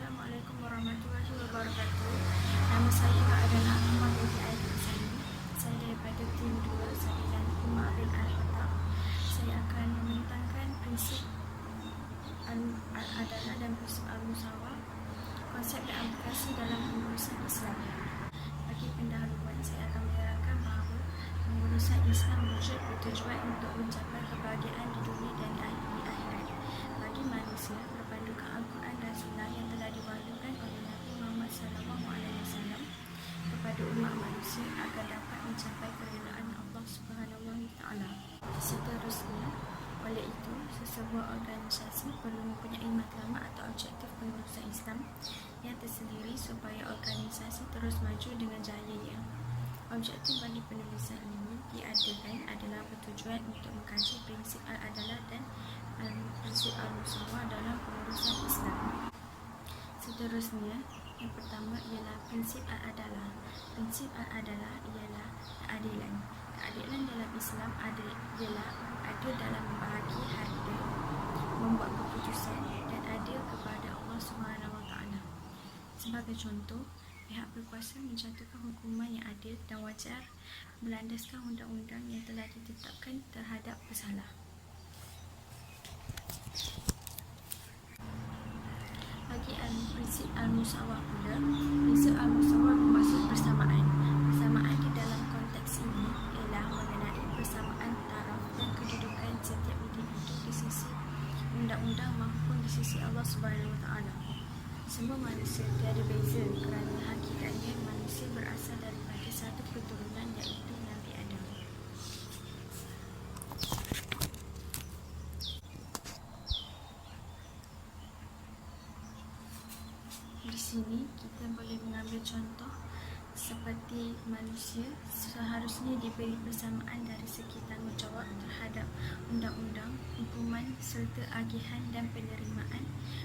Assalamualaikum warahmatullahi wabarakatuh. Nama saya adalah Ahmad binti Aidil Sani. Saya daripada tim 2 Salinan Umar bin Al-Khattab. Saya akan membentangkan prinsip al-adalah dan prinsip al-musawah, konsep dan aplikasi dalam pengurusan Islam. Bagi pendahuluan, saya akan menerangkan bahawa pengurusan Islam wujud bertujuan untuk mencapai kebahagiaan di dunia dan di akhirat bagi manusia berpandukan Al-Quran dan Sunnah yang telah diwahyukan oleh Nabi Muhammad SAW kepada umat manusia agar dapat mencapai keredaan Allah Subhanahu Wa Taala. Seterusnya, oleh itu, sesebuah organisasi perlu mempunyai matlamat atau objektif pengurusan Islam yang tersendiri supaya organisasi terus maju dengan jayanya. Objektif bagi penulisan ini diadakan adalah bertujuan untuk mengkaji prinsip al-adalah dan prinsip al-musawah dalam pengurusan Islam. Seterusnya, yang pertama ialah prinsip al-adalah. Prinsip al-adalah ialah keadilan. Keadilan dalam Islam ialah adil dalam membahagi harta, membuat keputusan dan adil kepada Allah Subhanahu Wa Taala. Sebagai contoh, pihak berkuasa menjatuhkan hukuman yang adil dan wajar berlandaskan undang-undang yang telah ditetapkan terhadap pesalah. Bagi prinsip al-musawah pula, prinsip al-musawah bermaksud persamaan. Persamaan di dalam konteks ini ialah mengenai persamaan taraf dan kedudukan setiap individu di sisi undang-undang maupun di sisi Allah Subhanahu Wa Taala. Semua manusia tiada beza kerana hakikatnya manusia berasal daripada satu keturunan iaitu Nabi Adam. Di sini kita boleh mengambil contoh seperti manusia seharusnya diberi persamaan dari segi tanggungjawab terhadap undang-undang, hukuman serta agihan dan penerimaan,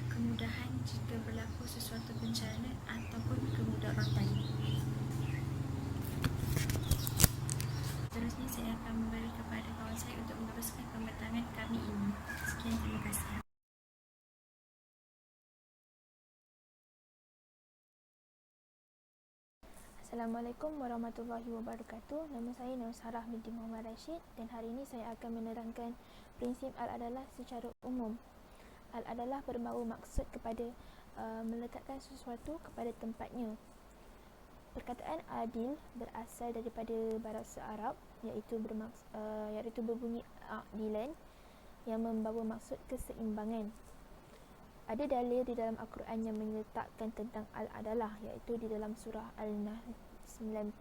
kemudahan jika berlaku sesuatu bencana ataupun kemudaratan. Seterusnya saya akan memberi kepada kawan saya untuk meneruskan pembentangan kami ini. Sekian, terima kasih. Assalamualaikum warahmatullahi wabarakatuh. Nama saya Nur Sarah binti Muhammad Rashid dan hari ini saya akan menerangkan prinsip al-adalah secara umum. Al-adalah berbawa maksud kepada meletakkan sesuatu kepada tempatnya. Perkataan adil berasal daripada bahasa Arab iaitu berbunyi adilan yang membawa maksud keseimbangan. Ada dalil di dalam Al-Quran yang meletakkan tentang al-adalah iaitu di dalam surah Al-Nahl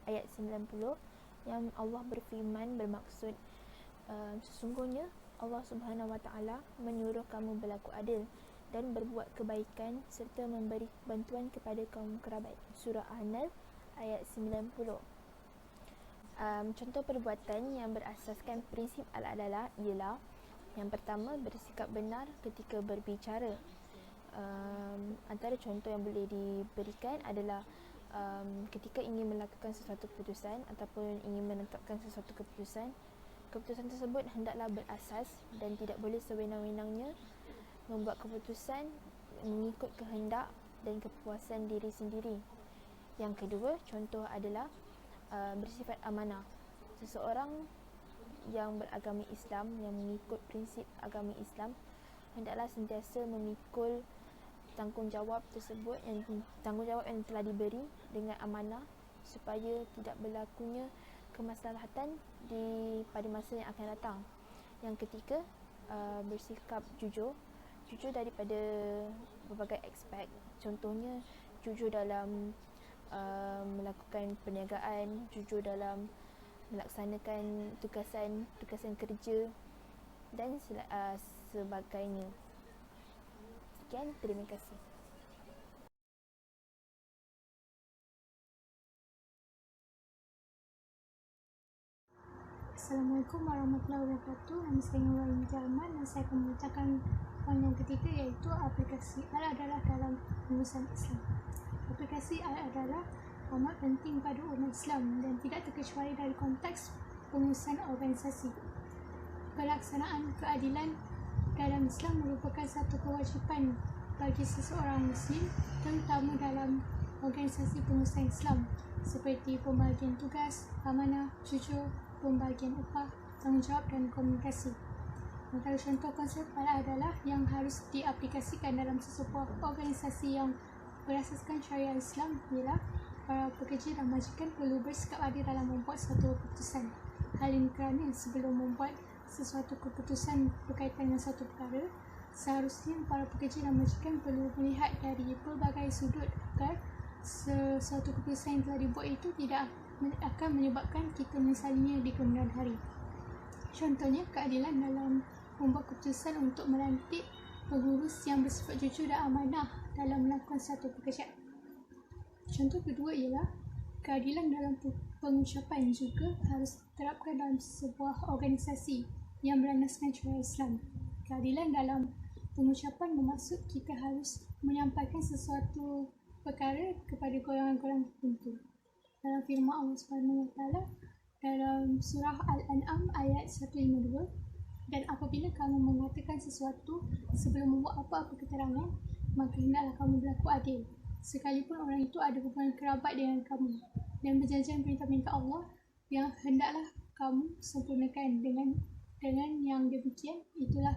ayat 90 yang Allah berfirman bermaksud sesungguhnya Allah Subhanahu Wa Taala menyuruh kamu berlaku adil dan berbuat kebaikan serta memberi bantuan kepada kaum kerabat. Surah An-Nahl ayat 90. Contoh perbuatan yang berasaskan prinsip al-adalah ialah yang pertama, bersikap benar ketika berbicara. Antara contoh yang boleh diberikan adalah ketika ingin melakukan sesuatu keputusan ataupun ingin menetapkan sesuatu keputusan tersebut hendaklah berasas dan tidak boleh sewenang-wenangnya membuat keputusan mengikut kehendak dan kepuasan diri sendiri. Yang kedua, contoh adalah bersifat amanah. Seseorang yang beragama Islam, yang mengikut prinsip agama Islam, hendaklah sentiasa memikul tanggungjawab yang telah diberi dengan amanah supaya tidak berlakunya kemaslahatan pada masa yang akan datang. Yang ketiga, bersikap jujur daripada berbagai aspek. Contohnya jujur dalam melakukan perniagaan, jujur dalam melaksanakan tugasan kerja dan sebagainya. Sekian, terima kasih. Assalamualaikum warahmatullahi wabarakatuh. Nama saya Nurul Binti Ahmad dan saya akan membacakan poin yang ketiga iaitu aplikasi al-adalah dalam pengurusan Islam. Aplikasi al-adalah amat penting pada umat Islam dan tidak terkecuali dari konteks pengurusan organisasi. Pelaksanaan keadilan dalam Islam merupakan satu kewajipan bagi seseorang Muslim, terutama dalam organisasi pengurusan Islam seperti pembahagian tugas, amanah, jujur, pembahagian upah, tanggungjawab dan komunikasi. Antara contoh konsep adalah yang harus diaplikasikan dalam sesebuah organisasi yang berasaskan syariat Islam ialah para pekerja dan majikan perlu bersikap adil dalam membuat suatu keputusan. Hal ini kerana sebelum membuat sesuatu keputusan berkaitan dengan suatu perkara, seharusnya para pekerja dan majikan perlu melihat dari pelbagai sudut agar sesuatu keputusan yang telah dibuat itu tidak akan menyebabkan kita menyesalinya di kemudian hari. Contohnya, keadilan dalam membuat keputusan untuk melantik pengurus yang bersifat jujur dan amanah dalam melakukan satu pekerjaan. Contoh kedua ialah keadilan dalam pengucapan juga harus diterapkan dalam sebuah organisasi yang berlandaskan syariat Islam. Keadilan dalam pengucapan bermaksud kita harus menyampaikan sesuatu perkara kepada golongan-golongan tertentu. Dalam firman Allah SWT dalam surah Al-An'am ayat 152, dan apabila kamu mengatakan sesuatu sebelum membuat apa-apa keterangan, maka hendaklah kamu berlaku adil, sekalipun orang itu ada hubungan kerabat dengan kamu, dan berjanjian perintah-perintah Allah yang hendaklah kamu sempurnakan. Dengan yang demikian, itulah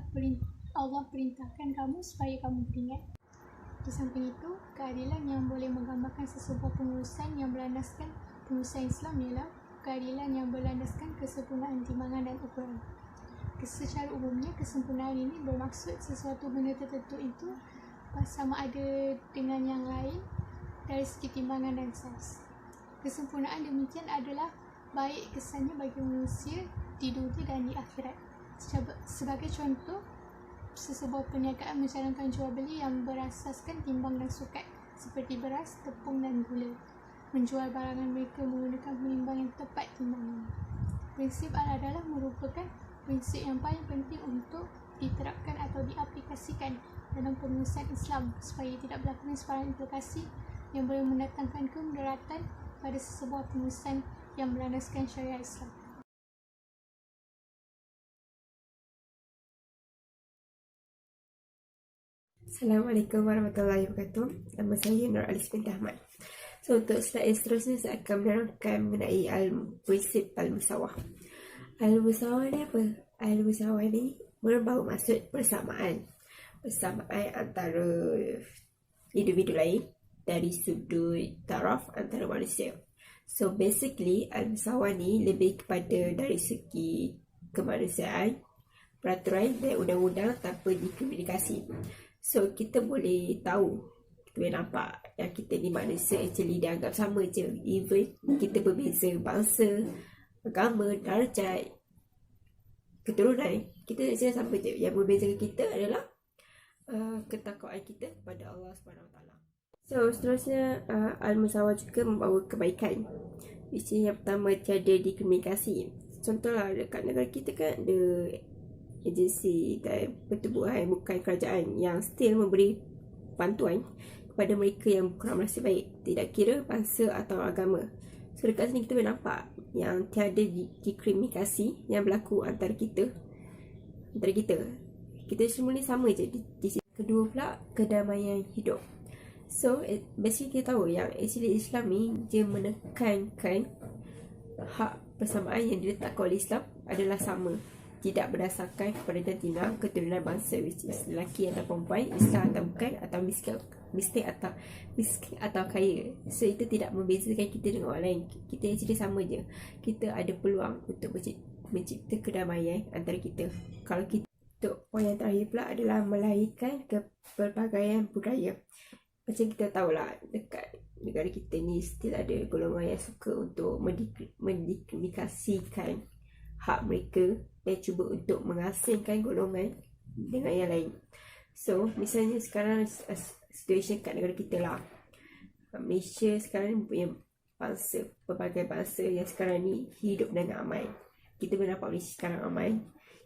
Allah perintahkan kamu supaya kamu beringat. Di samping itu, keadilan yang boleh menggambarkan sesebuah pengurusan yang berlandaskan pengurusan Islam ialah keadilan yang berlandaskan kesempurnaan timbangan dan ukuran. Secara umumnya, kesempurnaan ini bermaksud sesuatu benda tertentu itu sama ada dengan yang lain dari segi timbangan dan saiz. Kesempurnaan demikian adalah baik kesannya bagi manusia di dunia dan di akhirat. Sebagai contoh, sesebuah perniagaan menjalankan jual beli yang berasaskan timbang dan sukat seperti beras, tepung dan gula. Menjual barangan mereka menggunakan pengimbang yang tepat timbangan. Prinsip adalah merupakan prinsip yang paling penting untuk diterapkan atau diaplikasikan dalam pengurusan Islam supaya tidak berlaku sebarang implikasi yang boleh mendatangkan kemudaratan pada sesebuah pengurusan yang berlandaskan syariat Islam. Assalamualaikum warahmatullahi wabarakatuh. Nama saya Nur Alis binti Ahmad. So, untuk slide seterusnya saya akan menerangkan mengenai prinsip Al-Musawah. Al-Musawah ni apa? Al-Musawah ni bermaksud maksud persamaan antara individu lain dari sudut taraf antara manusia. So basically, Al-Musawah ni lebih kepada dari segi kemanusiaan, peraturan dan undang-undang tanpa dikomunikasi. So kita boleh tahu, kita boleh nampak yang kita ni manusia actually dianggap sama je. Even kita berbeza bangsa, agama, darjat, keturunan, kita actually sama je. Yang membezakan kita adalah ketakwaan kita kepada Allah SWT. So seterusnya, Al-Musawah juga membawa kebaikan. Yang pertama, tiada dikomunikasi. Contohlah dekat negara kita kan ada agensi dan pertubuhan bukan kerajaan yang still memberi bantuan kepada mereka yang kurang nasib baik, tidak kira bangsa atau agama. So dekat sini kita boleh nampak yang tiada dikomunikasi yang berlaku antara kita. Kita semua ni sama je di sini. Kedua pula, kedamaian hidup. So basically kita tahu yang actually Islam ni dia menekankan hak persamaan yang diletakkan oleh Islam adalah sama, tidak berdasarkan kepada jantina keturunan bangsa, which is lelaki atau perempuan, Islam atau bukan, atau miskin atau kaya. So itu tidak membezakan kita dengan orang lain. Kita actually sama je. Kita ada peluang untuk mencipta kedamaian antara kita. Kalau kita, untuk poin yang terakhir pula adalah melahirkan kepelbagaian budaya. Macam kita tahulah dekat negara kita ni still ada golongan yang suka untuk mendikomunikasikan hak mereka dan cuba untuk mengasingkan golongan dengan yang lain. So misalnya sekarang situation kat negara kita lah, Malaysia sekarang mempunyai pelbagai bangsa yang sekarang ni hidup dengan aman. Kita boleh nampak Malaysia sekarang aman,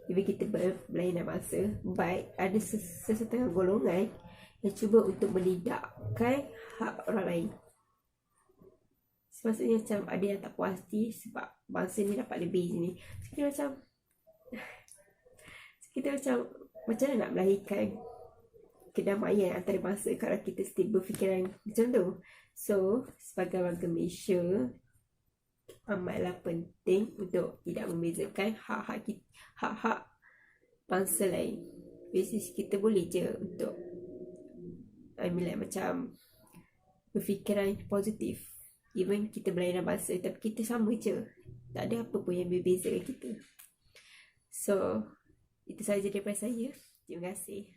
jadi kita berlainan bangsa. But ada sesetengah golongan yang cuba untuk melidakkan hak orang lain. Maksudnya macam ada yang tak puas hati sebab bangsa ni dapat lebih sini. Kita macam mana nak melahirkan kedamaian antarabangsa kalau kita still berfikiran macam tu. So, sebagai warga Malaysia, amatlah penting untuk tidak membezakan hak-hak bangsa lain. Basis kita boleh je untuk macam berfikiran positif. Even kita berlainan bangsa, tapi kita sama je. Tak ada apa pun yang berbeza kita. So, itu sahaja daripada saya. Terima kasih.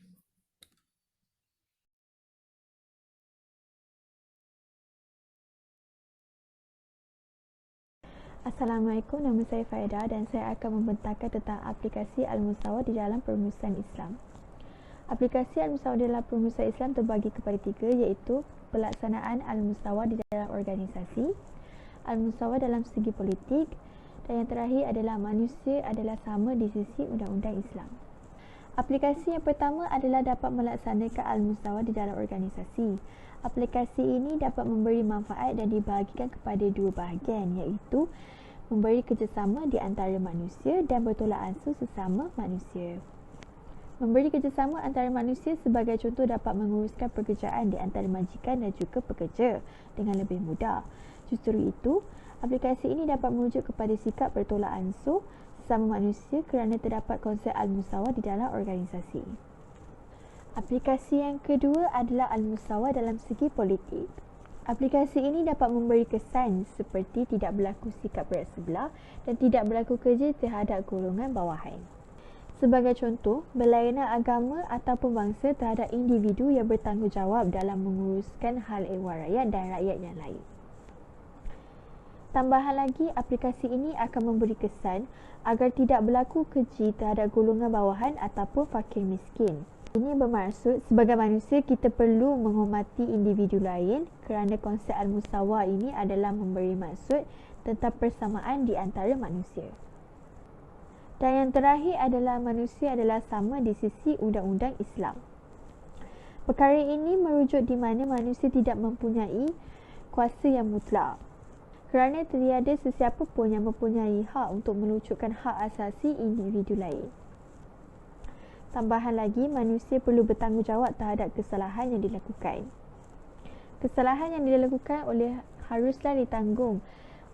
Assalamualaikum, nama saya Faedah dan saya akan membentangkan tentang aplikasi Al-Musawah di dalam perumusan Islam. Aplikasi Al-Musawah di dalam perumusan Islam terbagi kepada 3, iaitu pelaksanaan Al-Musawah di dalam organisasi, Al-Musawah dalam segi politik, dan yang terakhir adalah manusia adalah sama di sisi undang-undang Islam. Aplikasi yang pertama adalah dapat melaksanakan Al-Musawah di dalam organisasi. Aplikasi ini dapat memberi manfaat dan dibahagikan kepada 2 bahagian, iaitu memberi kerjasama di antara manusia dan bertolak ansur sesama manusia. Memberi kerjasama antara manusia sebagai contoh dapat menguruskan pekerjaan di antara majikan dan juga pekerja dengan lebih mudah. Justru itu, aplikasi ini dapat merujuk kepada sikap bertolak ansur sesama manusia kerana terdapat konsep Al-Musawah di dalam organisasi. Aplikasi yang kedua adalah Al-Musawah dalam segi politik. Aplikasi ini dapat memberi kesan seperti tidak berlaku sikap berat sebelah dan tidak berlaku kerja terhadap golongan bawahan. Sebagai contoh, berlainan agama ataupun bangsa terhadap individu yang bertanggungjawab dalam menguruskan hal ehwal rakyat dan rakyat yang lain. Tambahan lagi, aplikasi ini akan memberi kesan agar tidak berlaku keji terhadap golongan bawahan ataupun fakir miskin. Ini bermaksud sebagai manusia kita perlu menghormati individu lain kerana konsep Al-Musawah ini adalah memberi maksud tentang persamaan di antara manusia. Dan yang terakhir adalah manusia adalah sama di sisi undang-undang Islam. Perkara ini merujuk di mana manusia tidak mempunyai kuasa yang mutlak. Kerana tiada sesiapa pun yang mempunyai hak untuk melucutkan hak asasi individu lain. Tambahan lagi, manusia perlu bertanggungjawab terhadap kesalahan yang dilakukan. Kesalahan yang dilakukan haruslah ditanggung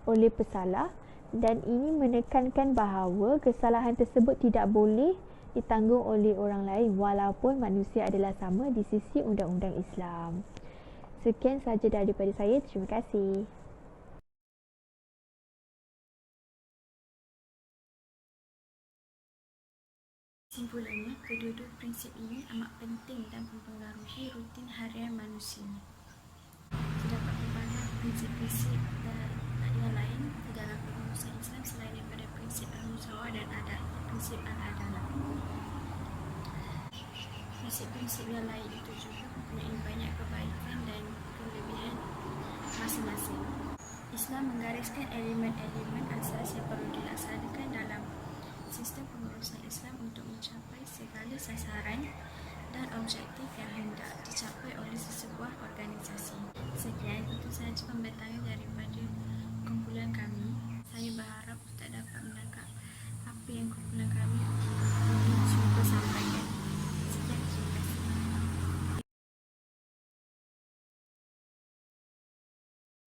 oleh pesalah dan ini menekankan bahawa kesalahan tersebut tidak boleh ditanggung oleh orang lain walaupun manusia adalah sama di sisi undang-undang Islam. Sekian sahaja daripada saya. Terima kasih. Kesimpulannya, kedua-dua prinsip ini amat penting dan mempengaruhi rutin harian manusia. Terdapat pelbagai prinsip-prinsip yang lain di dalam perumusan Islam selain daripada prinsip Al-Musawah dan prinsip Al-Adalah. Prinsip-prinsip yang lain itu juga mempunyai banyak kebaikan dan kelebihan masing-masing. Islam menggariskan elemen-elemen asas yang perlu dilaksanakan dalam sistem pengurusan Islam untuk mencapai segala sasaran dan objektif yang hendak dicapai oleh sesebuah organisasi. Sekian, itu sahaja pembentahan